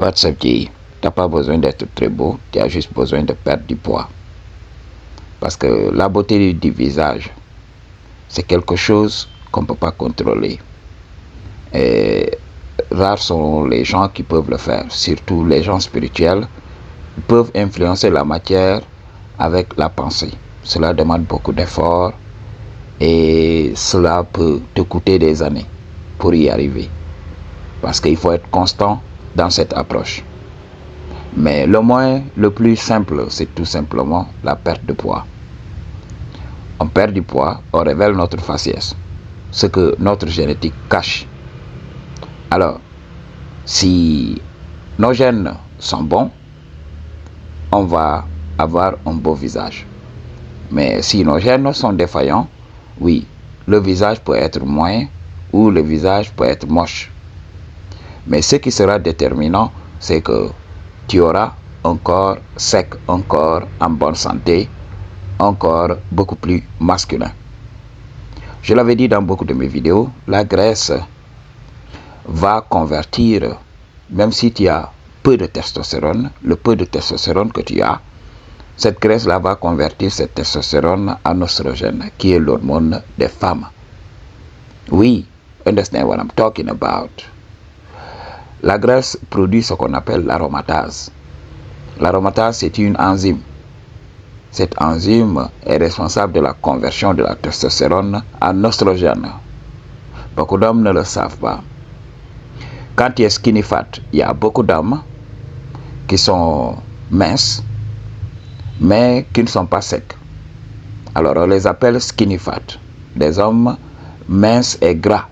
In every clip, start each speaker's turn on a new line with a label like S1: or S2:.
S1: WhatsApp dit, t'as pas besoin d'être très beau, tu as juste besoin de perdre du poids. Parce que la beauté du visage, c'est quelque chose qu'on ne peut pas contrôler. Et rares sont les gens qui peuvent le faire, surtout les gens spirituels. Ils peuvent influencer la matière avec la pensée. Cela demande beaucoup d'efforts et cela peut te coûter des années pour y arriver. Parce qu'il faut être constant dans cette approche. Mais le moyen le plus simple, c'est tout simplement la perte de poids. On perd du poids, on révèle notre faciès, ce que notre génétique cache. Alors, si nos gènes sont bons, on va avoir un beau visage. Mais si nos gènes sont défaillants, oui, le visage peut être moyen ou le visage peut être moche. Mais ce qui sera déterminant, c'est que tu auras un corps sec, un corps en bonne santé, un corps beaucoup plus masculin. Je l'avais dit dans beaucoup de mes vidéos, la graisse va convertir, même si tu as peu de testostérone, le peu de testostérone que tu as, cette graisse-là va convertir cette testostérone en oestrogène, qui est l'hormone des femmes. Oui, understand what I'm talking about. La graisse produit ce qu'on appelle l'aromatase. L'aromatase, c'est une enzyme. Cette enzyme est responsable de la conversion de la testostérone en oestrogène. Beaucoup d'hommes ne le savent pas. Quand tu es skinny fat, il y a beaucoup d'hommes qui sont minces, mais qui ne sont pas secs. Alors on les appelle skinny fat, des hommes minces et gras.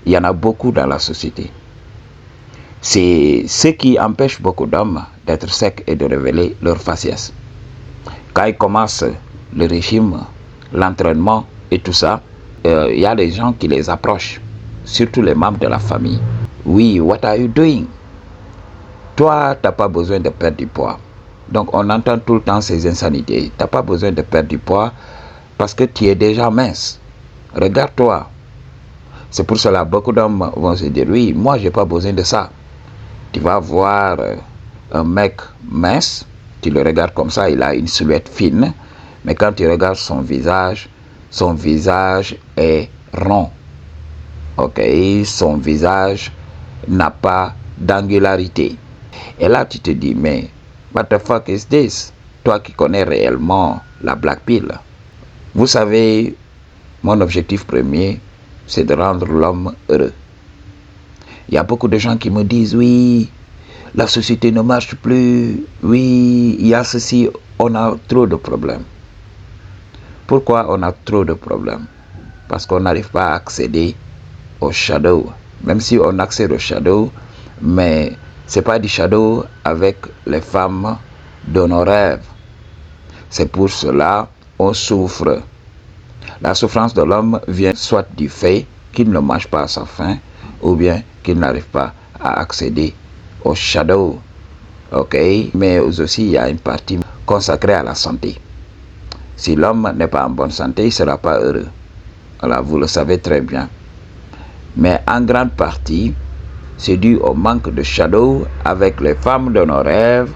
S1: Il y en a beaucoup dans la société. C'est ce qui empêche beaucoup d'hommes d'être secs et de révéler leur faciès. Quand ils commencent le régime, l'entraînement et tout ça, il y a des gens qui les approchent, surtout les membres de la famille. Oui, what are you doing? Toi, tu n'as pas besoin de perdre du poids. Donc on entend tout le temps ces insanités. Tu n'as pas besoin de perdre du poids parce que tu es déjà mince. Regarde-toi. C'est pour cela que beaucoup d'hommes vont se dire, oui, moi, je n'ai pas besoin de ça. Tu vas voir un mec mince, tu le regardes comme ça, il a une silhouette fine, mais quand tu regardes son visage est rond. Ok, son visage n'a pas d'angularité. Et là, tu te dis, mais what the fuck is this? Toi qui connais réellement la black pill. Vous savez, mon objectif premier, c'est de rendre l'homme heureux. Il y a beaucoup de gens qui me disent, oui, la société ne marche plus, oui, il y a ceci, on a trop de problèmes. Pourquoi on a trop de problèmes? Parce qu'on n'arrive pas à accéder au shadow. Même si on accède au shadow, mais ce n'est pas du shadow avec les femmes de nos rêves. C'est pour cela qu'on souffre. La souffrance de l'homme vient soit du fait qu'il ne mange pas à sa faim, ou bien qu'il n'arrive pas à accéder au shadow. Ok, mais aussi il y a une partie consacrée à la santé. Si l'homme n'est pas en bonne santé, il ne sera pas heureux. Voilà, vous le savez très bien. Mais en grande partie, c'est dû au manque de shadow avec les femmes de nos rêves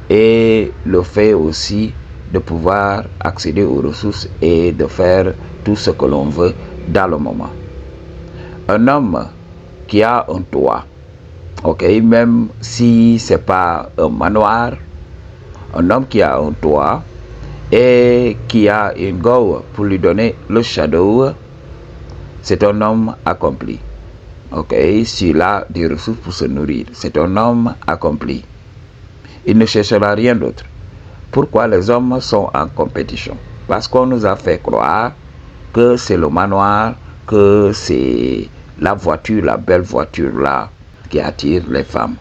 S1: et le fait aussi de pouvoir accéder aux ressources et de faire tout ce que l'on veut dans le moment. Un homme qui a un toit, ok, même si ce n'est pas un manoir, un homme qui a un toit et qui a une go pour lui donner le shadow, c'est un homme accompli. Ok, s'il a des ressources pour se nourrir, c'est un homme accompli. Il ne cherchera rien d'autre. Pourquoi les hommes sont en compétition? Parce qu'on nous a fait croire que c'est le manoir, que c'est la voiture, la belle voiture là, qui attire les femmes.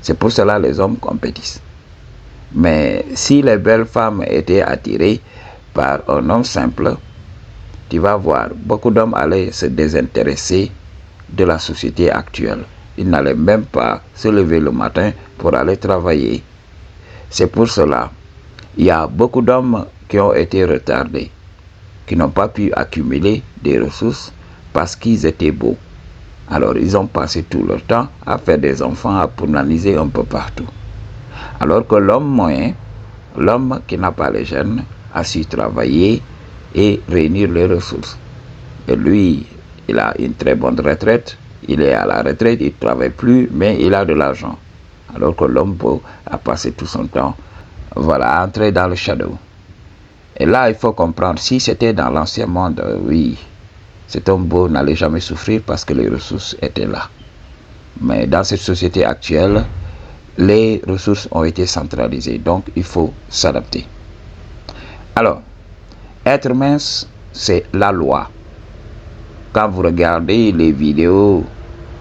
S1: C'est pour cela que les hommes compétissent. Mais si les belles femmes étaient attirées par un homme simple, tu vas voir, beaucoup d'hommes allaient se désintéresser de la société actuelle. Ils n'allaient même pas se lever le matin pour aller travailler. C'est pour cela, il y a beaucoup d'hommes qui ont été retardés, qui n'ont pas pu accumuler des ressources parce qu'ils étaient beaux. Alors, ils ont passé tout leur temps à faire des enfants, à punaniser un peu partout. Alors que l'homme moyen, l'homme qui n'a pas les gènes, a su travailler et réunir les ressources. Et lui, il a une très bonne retraite, il est à la retraite, il ne travaille plus, mais il a de l'argent. Alors que l'homme beau a passé tout son temps, voilà, à entrer dans le shadow. Et là, il faut comprendre, si c'était dans l'ancien monde, oui, cet homme beau n'allait jamais souffrir parce que les ressources étaient là. Mais dans cette société actuelle, les ressources ont été centralisées, donc il faut s'adapter. Alors, être mince, c'est la loi. Quand vous regardez les vidéos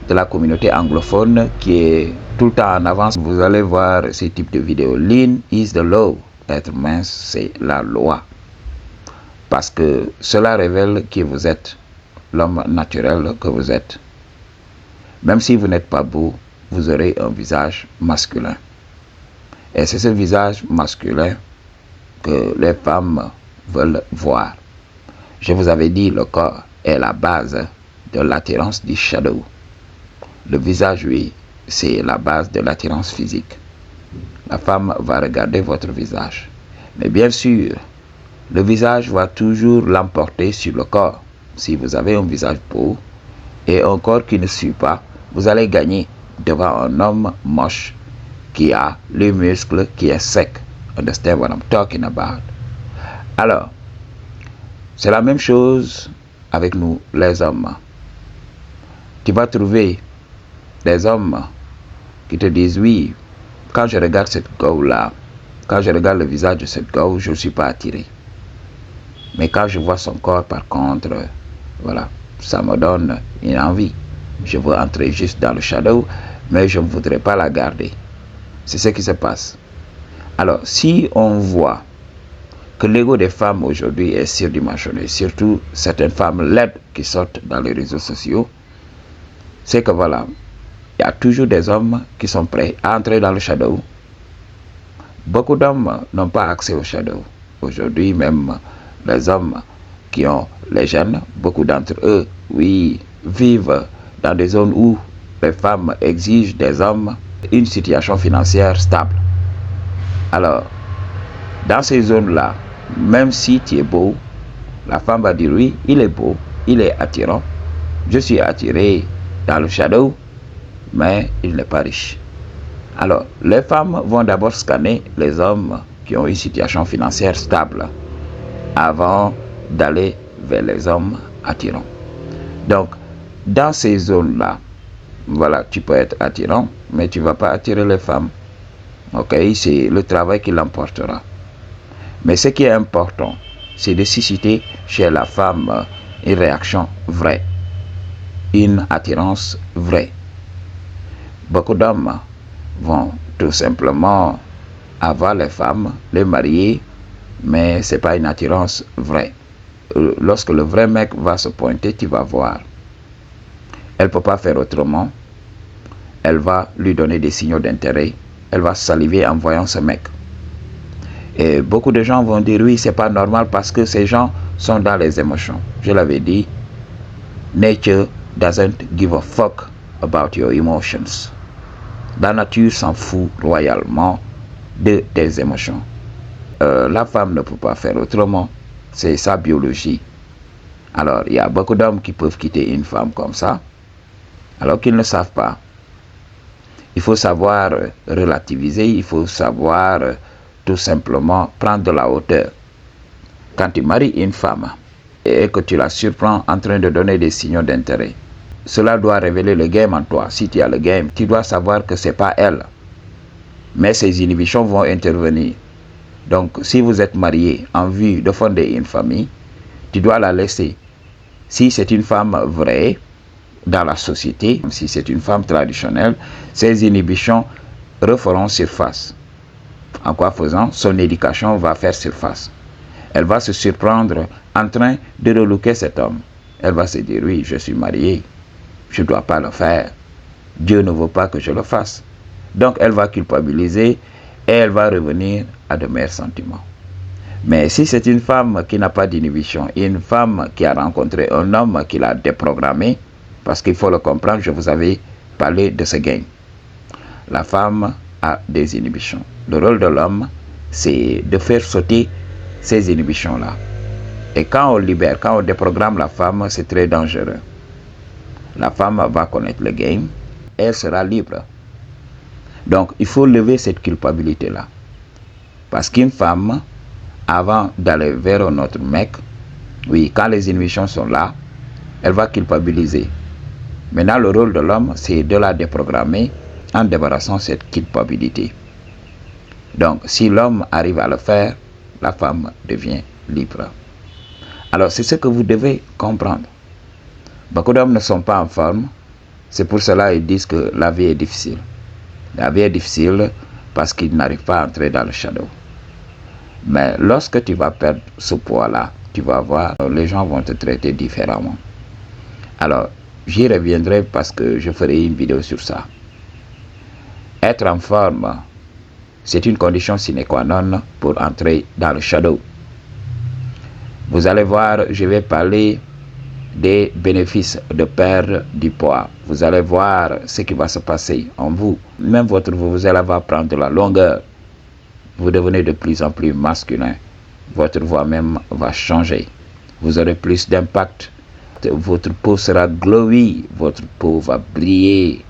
S1: de la communauté anglophone qui est tout le temps en avance, vous allez voir ce type de vidéos. Lean is the law. Être mince, c'est la loi. Parce que cela révèle qui vous êtes, l'homme naturel que vous êtes. Même si vous n'êtes pas beau, vous aurez un visage masculin. Et c'est ce visage masculin que les femmes veulent voir. Je vous avais dit, le corps est la base de l'attirance du shadow. Le visage, oui, c'est la base de l'attirance physique. La femme va regarder votre visage. Mais bien sûr, le visage va toujours l'emporter sur le corps. Si vous avez un visage beau et un corps qui ne suit pas, vous allez gagner devant un homme moche qui a les muscles, qui est sec. Understand what I'm talking about? Alors, c'est la même chose avec nous, les hommes. Tu vas trouver des hommes qui te disent, oui, quand je regarde cette go-là, quand je regarde le visage de cette go, je ne suis pas attiré. Mais quand je vois son corps, par contre, voilà, ça me donne une envie. Je veux entrer juste dans le shadow, mais je ne voudrais pas la garder. C'est ce qui se passe. Alors, si on voit que l'ego des femmes aujourd'hui est surdimensionné, surtout certaines femmes laides qui sortent dans les réseaux sociaux, c'est que voilà, il y a toujours des hommes qui sont prêts à entrer dans le shadow. Beaucoup d'hommes n'ont pas accès au shadow. Aujourd'hui, même les hommes qui ont les gènes, beaucoup d'entre eux, oui, vivent dans des zones où les femmes exigent des hommes une situation financière stable. Alors, dans ces zones-là, même si tu es beau, la femme va dire oui, il est beau, il est attirant. Je suis attiré dans le shadow, mais il n'est pas riche. Alors, les femmes vont d'abord scanner les hommes qui ont une situation financière stable avant d'aller vers les hommes attirants. Donc, dans ces zones-là, voilà, tu peux être attirant, mais tu ne vas pas attirer les femmes. Ok, c'est le travail qui l'emportera. Mais ce qui est important, c'est de susciter chez la femme une réaction vraie, une attirance vraie. Beaucoup d'hommes vont tout simplement avoir les femmes, les marier, mais ce n'est pas une attirance vraie. Lorsque le vrai mec va se pointer, tu vas voir. Elle ne peut pas faire autrement. Elle va lui donner des signaux d'intérêt. Elle va saliver en voyant ce mec. Et beaucoup de gens vont dire oui, c'est pas normal parce que ces gens sont dans les émotions. Je l'avais dit, nature doesn't give a fuck about your emotions. La nature s'en fout royalement de tes émotions. La femme ne peut pas faire autrement. C'est sa biologie. Alors, il y a beaucoup d'hommes qui peuvent quitter une femme comme ça, alors qu'ils ne savent pas. Il faut savoir relativiser, il faut savoir tout simplement prendre de la hauteur. Quand tu maries une femme et que tu la surprends en train de donner des signaux d'intérêt, cela doit révéler le game en toi. Si tu as le game, tu dois savoir que ce n'est pas elle. Mais ces inhibitions vont intervenir. Donc, si vous êtes marié en vue de fonder une famille, tu dois la laisser. Si c'est une femme vraie, dans la société, si c'est une femme traditionnelle, ces inhibitions referont surface. En quoi faisant, son éducation va faire surface. Elle va se surprendre en train de relooker cet homme. Elle va se dire, oui, je suis mariée, je ne dois pas le faire. Dieu ne veut pas que je le fasse. Donc elle va culpabiliser et elle va revenir à de meilleurs sentiments. Mais si c'est une femme qui n'a pas d'inhibition, une femme qui a rencontré un homme qui l'a déprogrammé, Parce qu'il faut le comprendre, je vous avais parlé de ce game. La femme a des inhibitions. Le rôle de l'homme, c'est de faire sauter ces inhibitions-là. Et quand on libère, quand on déprogramme la femme, c'est très dangereux. La femme va connaître le game, elle sera libre. Donc, il faut lever cette culpabilité-là. Parce qu'une femme, avant d'aller vers un autre mec, oui, quand les inhibitions sont là, elle va culpabiliser. Maintenant, le rôle de l'homme, c'est de la déprogrammer en débarrassant cette culpabilité. Donc, si l'homme arrive à le faire, la femme devient libre. Alors, c'est ce que vous devez comprendre. Beaucoup d'hommes ne sont pas en forme. C'est pour cela qu'ils disent que la vie est difficile. La vie est difficile parce qu'ils n'arrivent pas à entrer dans le shadow. Mais lorsque tu vas perdre ce poids-là, tu vas voir, les gens vont te traiter différemment. Alors, j'y reviendrai parce que je ferai une vidéo sur ça. Être en forme, c'est une condition sine qua non pour entrer dans le shadow. Vous allez voir, je vais parler des bénéfices de perdre du poids. Vous allez voir ce qui va se passer en vous. Même votre vous allez prendre de la longueur. Vous devenez de plus en plus masculin. Votre voix même va changer. Vous aurez plus d'impact. Votre peau sera glowy. Votre peau va briller.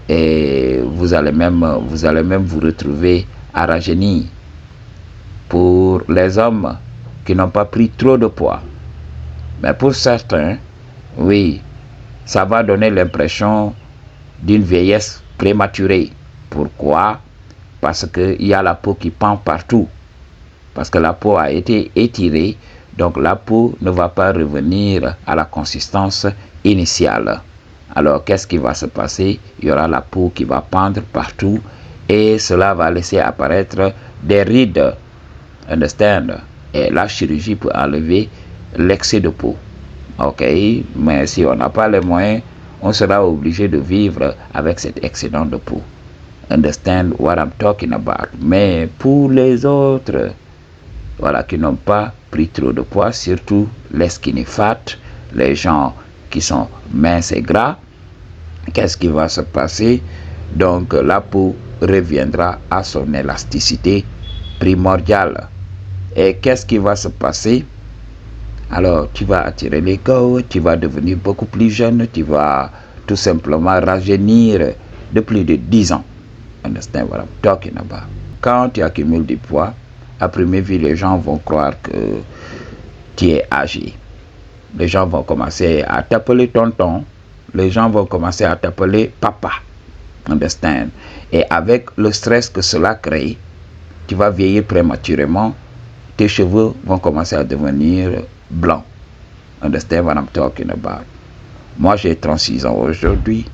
S1: Et vous allez même vous retrouver à rajeunir. Pour les hommes qui n'ont pas pris trop de poids. Mais pour certains, oui, ça va donner l'impression d'une vieillesse prématurée. Pourquoi? Parce qu'il y a la peau qui pend partout. Parce que la peau a été étirée, donc la peau ne va pas revenir à la consistance initiale. Alors, qu'est-ce qui va se passer? Il y aura la peau qui va pendre partout et cela va laisser apparaître des rides. Understand? Et la chirurgie peut enlever l'excès de peau. Ok, mais si on n'a pas les moyens, on sera obligé de vivre avec cet excédent de peau. Understand what I'm talking about? Mais pour les autres, voilà, qui n'ont pas pris trop de poids, surtout les skinny fat, les gens qui sont minces et gras, qu'est-ce qui va se passer? Donc la peau reviendra à son élasticité primordiale. Et qu'est-ce qui va se passer? Alors, tu vas attirer les gars, tu vas devenir beaucoup plus jeune, tu vas tout simplement rajeunir de plus de 10 ans. Understand what I'm talking about? Quand tu accumules du poids, à première vue, les gens vont croire que tu es âgé. Les gens vont commencer à t'appeler tonton. Les gens vont commencer à t'appeler papa. Understand? Et avec le stress que cela crée, tu vas vieillir prématurément. Tes cheveux vont commencer à devenir blancs. Understand what I'm talking about? Moi, j'ai 36 ans aujourd'hui,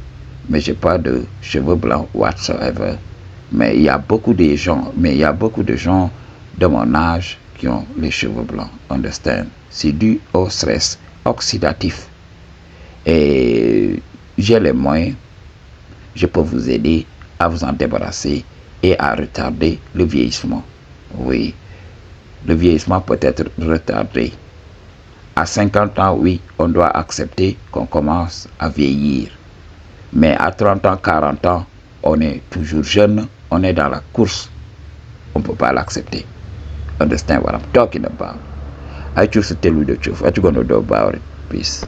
S1: mais j'ai pas de cheveux blancs whatsoever. Mais il y a beaucoup de gens, de mon âge qui ont les cheveux blancs. Understand? C'est dû au stress oxydatif. Et j'ai les moyens, je peux vous aider à vous en débarrasser et à retarder le vieillissement. Oui. Le vieillissement peut être retardé. À 50 ans, oui, on doit accepter qu'on commence à vieillir. Mais à 30 ans, 40 ans, on est toujours jeune, on est dans la course. On ne peut pas l'accepter. Understand what I'm talking about? I choose to tell you the truth. What you gonna do about it? Peace.